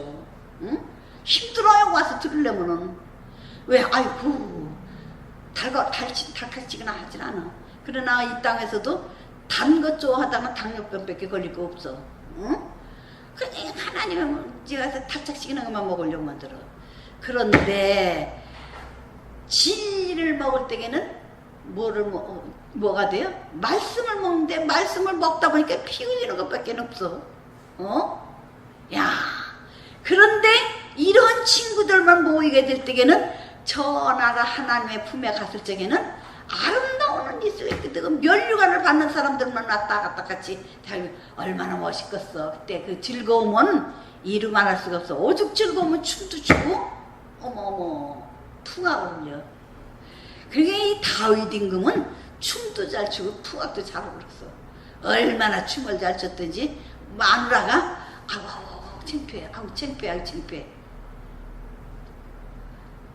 응? 힘들어요 와서 들으려면은. 왜? 아이고 달칼치거나 하질 않아. 그러나 이 땅에서도 단 것 좋아하다가 당뇨병밖에 걸릴 거 없어. 응? 그냥 하나님은 집에서 탈착시키는 것만 먹으려고 만들어. 그런데 진리를 먹을 때에는 뭐가 돼요? 말씀을 먹는데 말씀을 먹다 보니까 피 흘리는 것밖에 없어. 어? 야, 그런데 이런 친구들만 모이게 될 때에는 저 나라 하나님의 품에 갔을 적에는 아름다운 일이 있거든. 면류관을 받는 사람들만 왔다 갔다 같이 얼마나 멋있겠어. 그때 그 즐거움은 이루 말할 수가 없어. 오죽 즐거움은 춤도 추고 어머어머 풍악을 흘려. 그게 이 다윗 임금은 춤도 잘 추고 풍악도 잘하고 그랬어. 얼마나 춤을 잘 췄든지 마누라가 아우 창피해. 아우 창피해. 창피해.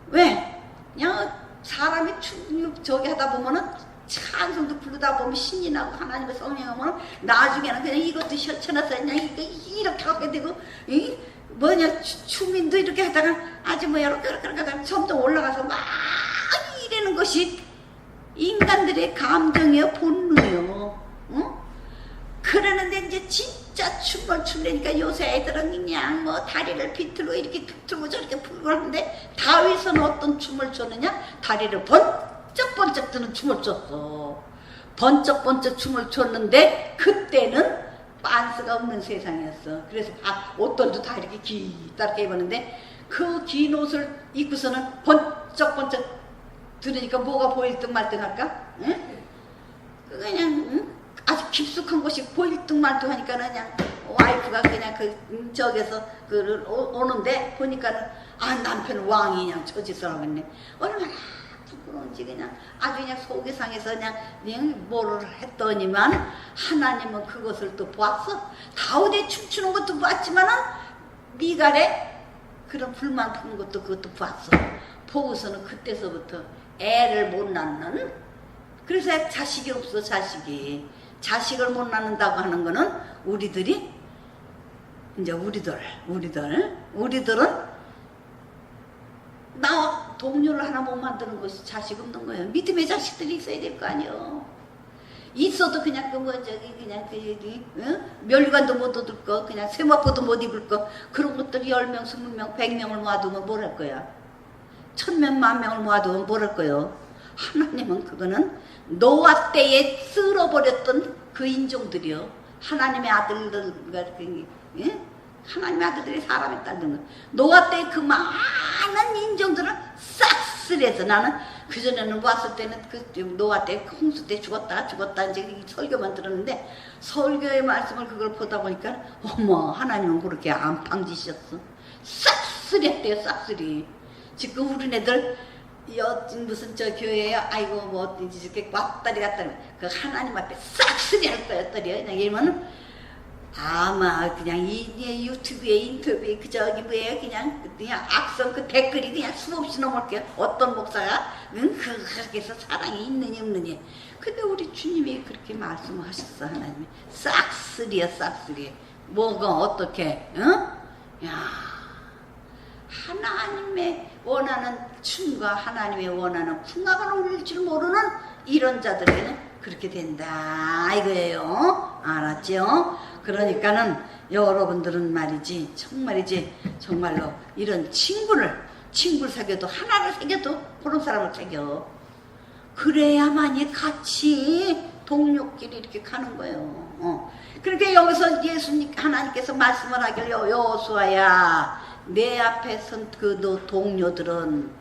왜? 그냥 사람이 저기 하다 보면은 찬송도 부르다 보면 신이 나고 하나님의 성령하면 나중에는 그냥 이것도 셔쳐놨어 그냥 이렇게 하게 되고 이 뭐냐 주민도 이렇게 하다가 아주 뭐 이렇게 점점 올라가서 막 이래는 것이 인간들의 감정이요 본능이요. 응? 그러는데 이제 진짜 춤을 추려니까 요새 애들은 그냥 뭐 다리를 비틀고 이렇게 틀고 저렇게 풀고 하는데 다윗은 어떤 춤을 췄느냐? 다리를 번쩍번쩍 드는 춤을 췄어. 번쩍번쩍 춤을 췄는데 그때는 빤스가 없는 세상이었어. 그래서 옷들도 다 이렇게 길다랗게 입었는데 그 긴 옷을 입고서는 번쩍번쩍 들으니까 뭐가 보일 듯 말 듯 할까? 응? 그냥 응? 아주 깊숙한 곳이 보일 듯 말 듯 하니까 그냥 와이프가 그냥 저기서 오는데 보니까는 남편 왕이 그냥 저짓을 하고 있네. 얼마나 부끄러운지 그냥 아주 그냥 속이 상해서 그냥 뭐를 했더니만 하나님은 그것을 또 보았어. 다윗이 춤추는 것도 보았지만은 미갈에 그런 불만 푸는 것도 그것도 보았어. 보고서는 그때서부터 애를 못 낳는. 그래서 자식이 없어. 자식을 못 낳는다고 하는 거는 우리들이 이제 우리들은 나 동료를 하나 못 만드는 것이 자식 없는 거예요. 믿음의 자식들이 있어야 될 거 아니에요. 있어도 그냥 멸관도 못 얻을 거, 그냥 세마포도 못 입을 거, 그런 것들 10명, 20명, 100명을 모아두면 뭘 할 거야? 1000명, 10,000명을 모아두면 뭘 할 거예요? 하나님은 그거는 노아 때에 쓸어버렸던 그 인종들이요. 하나님의 아들들과 하나님의 아들들이 사람의 딸들. 노아 때 그 많은 인종들은 싹쓸이해서 나는 그전에는 왔을 때는 그 노아 때 홍수 때 죽었다 이제 설교만 들었는데 설교의 말씀을 그걸 보다 보니까 어머 하나님은 그렇게 안팡지셨어. 싹쓸이했대요. 싹쓸이. 지금 우리네들 무슨 저 교회에 아이고 뭐 어딘지 이렇게 왔다리 갔다리 그 하나님 앞에 싹쓸이 할 거였더래요. 그냥 이러면은 아마 그냥 이 유튜브에 인터뷰에 그 저기 뭐예요 그냥 악성 그 댓글이 그냥 수없이 넘을게요. 어떤 목사가 그렇게 해서 사랑이 있느냐 없느냐. 근데 우리 주님이 그렇게 말씀하셨어. 하나님이 싹쓸이야 싹쓸이. 뭐가 어떻게 야 하나님의 원하는 춤과 하나님의 원하는 풍악을 올릴 줄 모르는 이런 자들에게는 그렇게 된다 이거예요. 알았죠? 그러니까는 여러분들은 말이지 정말로 이런 친구를 사귀어도 하나를 사귀어도 그런 사람을 사귀어. 그래야만이 같이 동료끼리 이렇게 가는 거예요. 그러니까 여기서 예수님 하나님께서 말씀을 하길 여호수아야 내 앞에 선 그 너 동료들은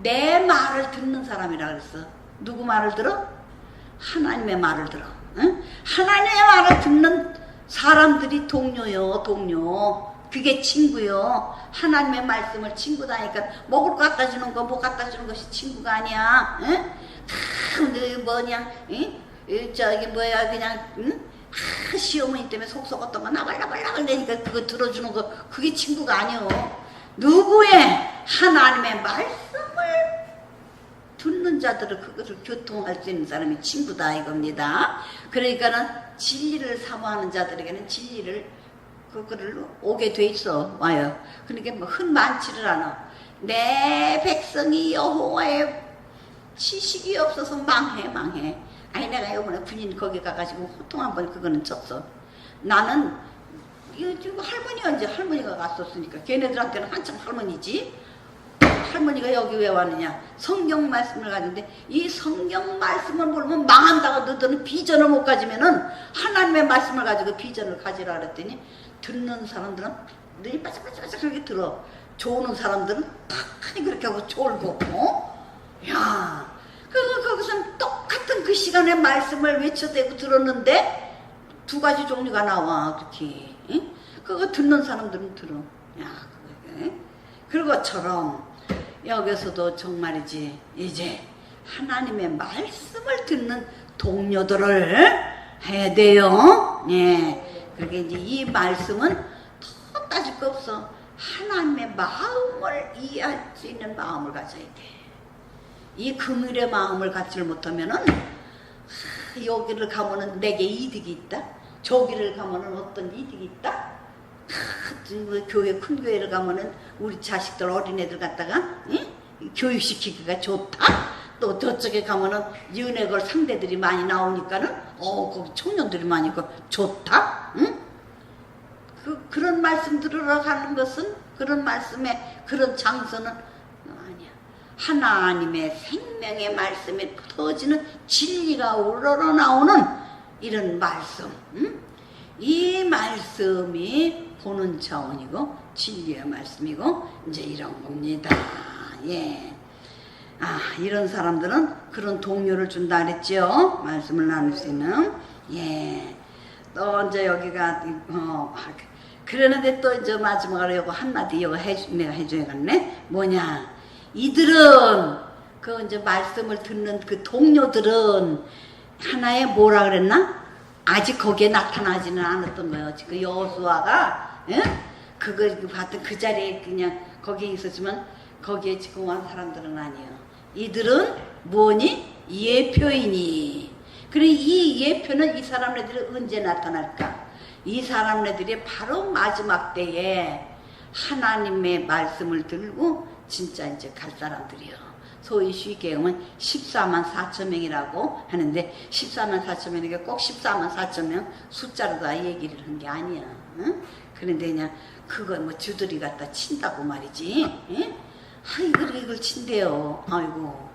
내 말을 듣는 사람이라 그랬어. 누구 말을 들어? 하나님의 말을 들어. 응? 하나님의 말을 듣는 사람들이 동료요, 동료. 그게 친구요. 하나님의 말씀을 친구다니까 먹을 거 갖다 주는 거, 뭐 갖다 주는 것이 친구가 아니야. 응? 다 뭐냐, 응? 저기 뭐야 그냥 응? 시어머니 때문에 속 썩었던 거 나발나발 내니까 그거 들어주는 거 그게 친구가 아니요. 누구의 하나님의 말씀을 듣는 자들은 그것을 교통할 수 있는 사람이 친구다 이겁니다. 그러니까는 진리를 사모하는 자들에게는 진리를 그거를 오게 돼 있어 와요. 그러니까 뭐 흔 많지를 않아. 내 백성이 여호와의 지식이 없어서 망해. 아니 내가 이번에 군인 거기 가가지고 호통 한번 그거는 쳤어. 나는 이거 지금 할머니가 갔었으니까 걔네들한테는 한참 할머니지. 할머니가 여기 왜 왔느냐? 성경 말씀을 가지는데 이 성경 말씀을 모르면 망한다고 너희들은 비전을 못 가지면은 하나님의 말씀을 가지고 비전을 가지라 그랬더니 듣는 사람들은 눈이 바짝바짝 그렇게 들어. 좋은 사람들은 탁하니 그렇게 하고 졸고. 야, 거기서 똑같은 그 시간에 말씀을 외쳐대고 들었는데 두 가지 종류가 나와 그렇게. 응? 그거 듣는 사람들은 들어. 야, 그게 그런 것처럼 여기서도 정말이지 이제 하나님의 말씀을 듣는 동료들을 해야 돼요. 예. 그렇게 이제 이 말씀은 더 따질 거 없어. 하나님의 마음을 이해할 수 있는 마음을 가져야 돼. 이 긍휼의 마음을 갖지를 못하면은 여기를 가면은 내게 이득이 있다. 저기를 가면은 어떤 이득이 있다. 교회 큰 교회를 가면은 우리 자식들 어린애들 갖다가 교육시키기가 좋다. 또 저쪽에 가면은 연예걸 상대들이 많이 나오니까는 거기 청년들이 많이 있고 좋다. 응? 그런 말씀 들으러 가는 것은 그런 말씀에 그런 장소는 아니야. 하나님의 생명의 말씀에 터지는 진리가 우러러나오는 이런 말씀. 응? 이 말씀이 보는 차원이고 진리의 말씀이고 이제 이런 겁니다. 예. 이런 사람들은 그런 동료를 준다 그랬죠. 말씀을 나눌 수 있는. 예. 또 이제 여기가 그러는데 또 이제 마지막으로 이거 한마디 이거 내가 해줘야겠네. 뭐냐? 이들은 그 이제 말씀을 듣는 그 동료들은 하나의 뭐라 그랬나? 아직 거기에 나타나지는 않았던 거예요. 그 여호수아가 그거 봤던 그 자리에 그냥 거기에 있었지만 거기에 지금 온 사람들은 아니에요. 이들은 뭐니? 예표이니. 그래 이 예표는 이 사람네들이 언제 나타날까? 이 사람네들이 바로 마지막 때에 하나님의 말씀을 들고 진짜 이제 갈 사람들이요. 소위 쉽게 하면 14만 4천 명이라고 하는데 14만 4천 명이니까 꼭 14만 4천 명 숫자로 다 얘기를 한 게 아니야. 응? 그런데 그냥 그걸 뭐 주들이 갖다 친다고 말이지. 응? 이걸 친대요. 아이고.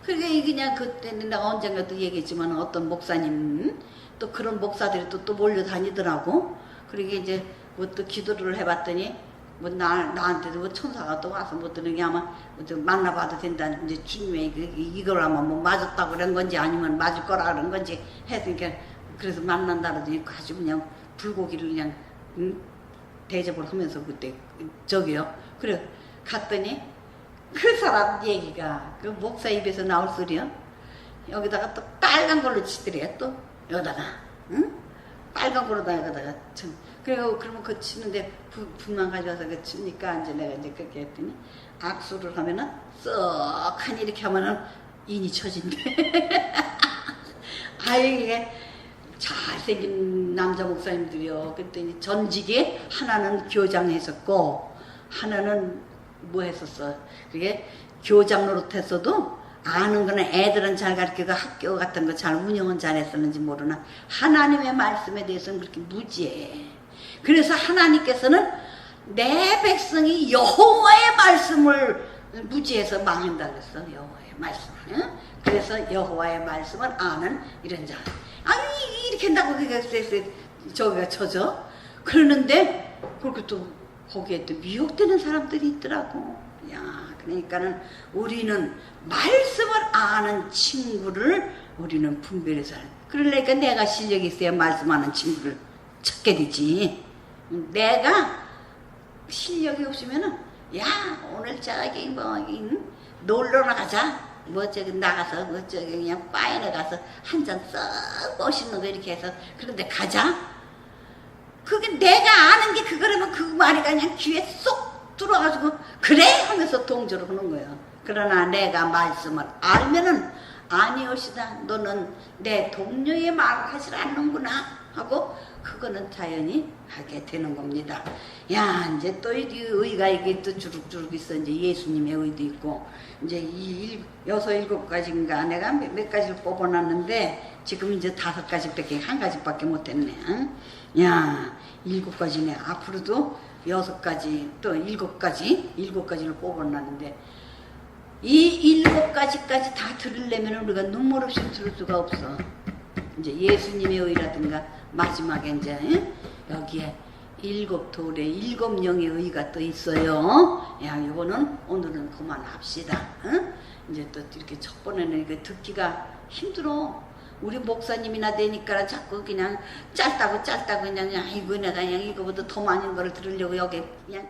그게 그냥 그때는 내가 언젠가 또 얘기했지만 어떤 목사님 또 그런 목사들이 또 몰려다니더라고. 그러게 이제 뭐 또 기도를 해봤더니 뭐 나한테도 뭐 천사가 또 와서 뭐 드는 게 아마 좀 만나봐도 된다. 이제 주님의 이걸 아마 뭐 맞았다고 그런 건지 아니면 맞을 거라 그런 건지 했으니까 그래서 만난다 그러더니 아주 그냥 불고기를 그냥 대접을 하면서 그때 저기요. 그래 갔더니 그 사람 얘기가 그 목사 입에서 나올 소리요. 여기다가 또 빨간 걸로 치더래 또 여기다가 응? 빨간 걸로다 여기다가 참. 그리고 그러면 그 치는데 불만 가져와서 그 치니까 이제 내가 이제 그렇게 했더니 악수를 하면은 썩하니 이렇게 하면은 인이 쳐진대. 이게 잘생긴 남자 목사님들이요. 그랬더니 전직에 하나는 교장 했었고 하나는 뭐 했었어. 그게 교장 노릇했어도 아는 거는 애들은 잘 가르치고 학교 같은 거 잘 운영은 잘했었는지 모르나 하나님의 말씀에 대해서는 그렇게 무지해. 그래서 하나님께서는 내 백성이 여호와의 말씀을 무지해서 망한다 그랬어. 여호와의 말씀. 응? 그래서 여호와의 말씀을 아는 이런 자. 아니 이렇게 한다고 저기가 쳐져. 그러는데 그렇게 또 거기에 또 미혹되는 사람들이 있더라고. 야, 그러니까는 우리는 말씀을 아는 친구를 우리는 분별해서 그러니까 내가 실력이 있어야 말씀하는 친구를 찾게 되지. 내가 실력이 없으면은 야 오늘 저기 뭐 놀러나 가자 뭐 저기 나가서 뭐 저기 그냥 바에 가서 한 잔 썩 멋있는 거 이렇게 해서 그런데 가자. 그게 내가 아는 게 그거라면 그 말이 그냥 귀에 쏙 들어가지고 그래 하면서 동조를 하는 거예요. 그러나 내가 말씀을 알면은 아니오시다 너는 내 동료의 말을 하질 않는구나 하고 그거는 자연히 하게 되는 겁니다. 야 이제 또 의가 이게 또 주룩주룩 있어. 이제 예수님의 의도 있고 이제 여섯 일곱 가지인가 내가 몇 가지를 뽑아놨는데 지금 이제 5가지밖에 한 가지밖에 못했네. 응? 야 7가지네. 앞으로도 6가지 또 7가지를 뽑아놨는데 이 7가지까지 다 들으려면 우리가 눈물 없이 들을 수가 없어. 이제 예수님의 의라든가 마지막에 이제 응? 여기에 7돌의 7영의 의가 또 있어요. 야 이거는 오늘은 그만합시다. 응? 이제 또 이렇게 첫 번에는 이거 듣기가 힘들어. 우리 목사님이나 되니까 자꾸 그냥 짧다고 그냥 이거 내가 그냥 이거보다 더 많은 거를 들으려고 여기 그냥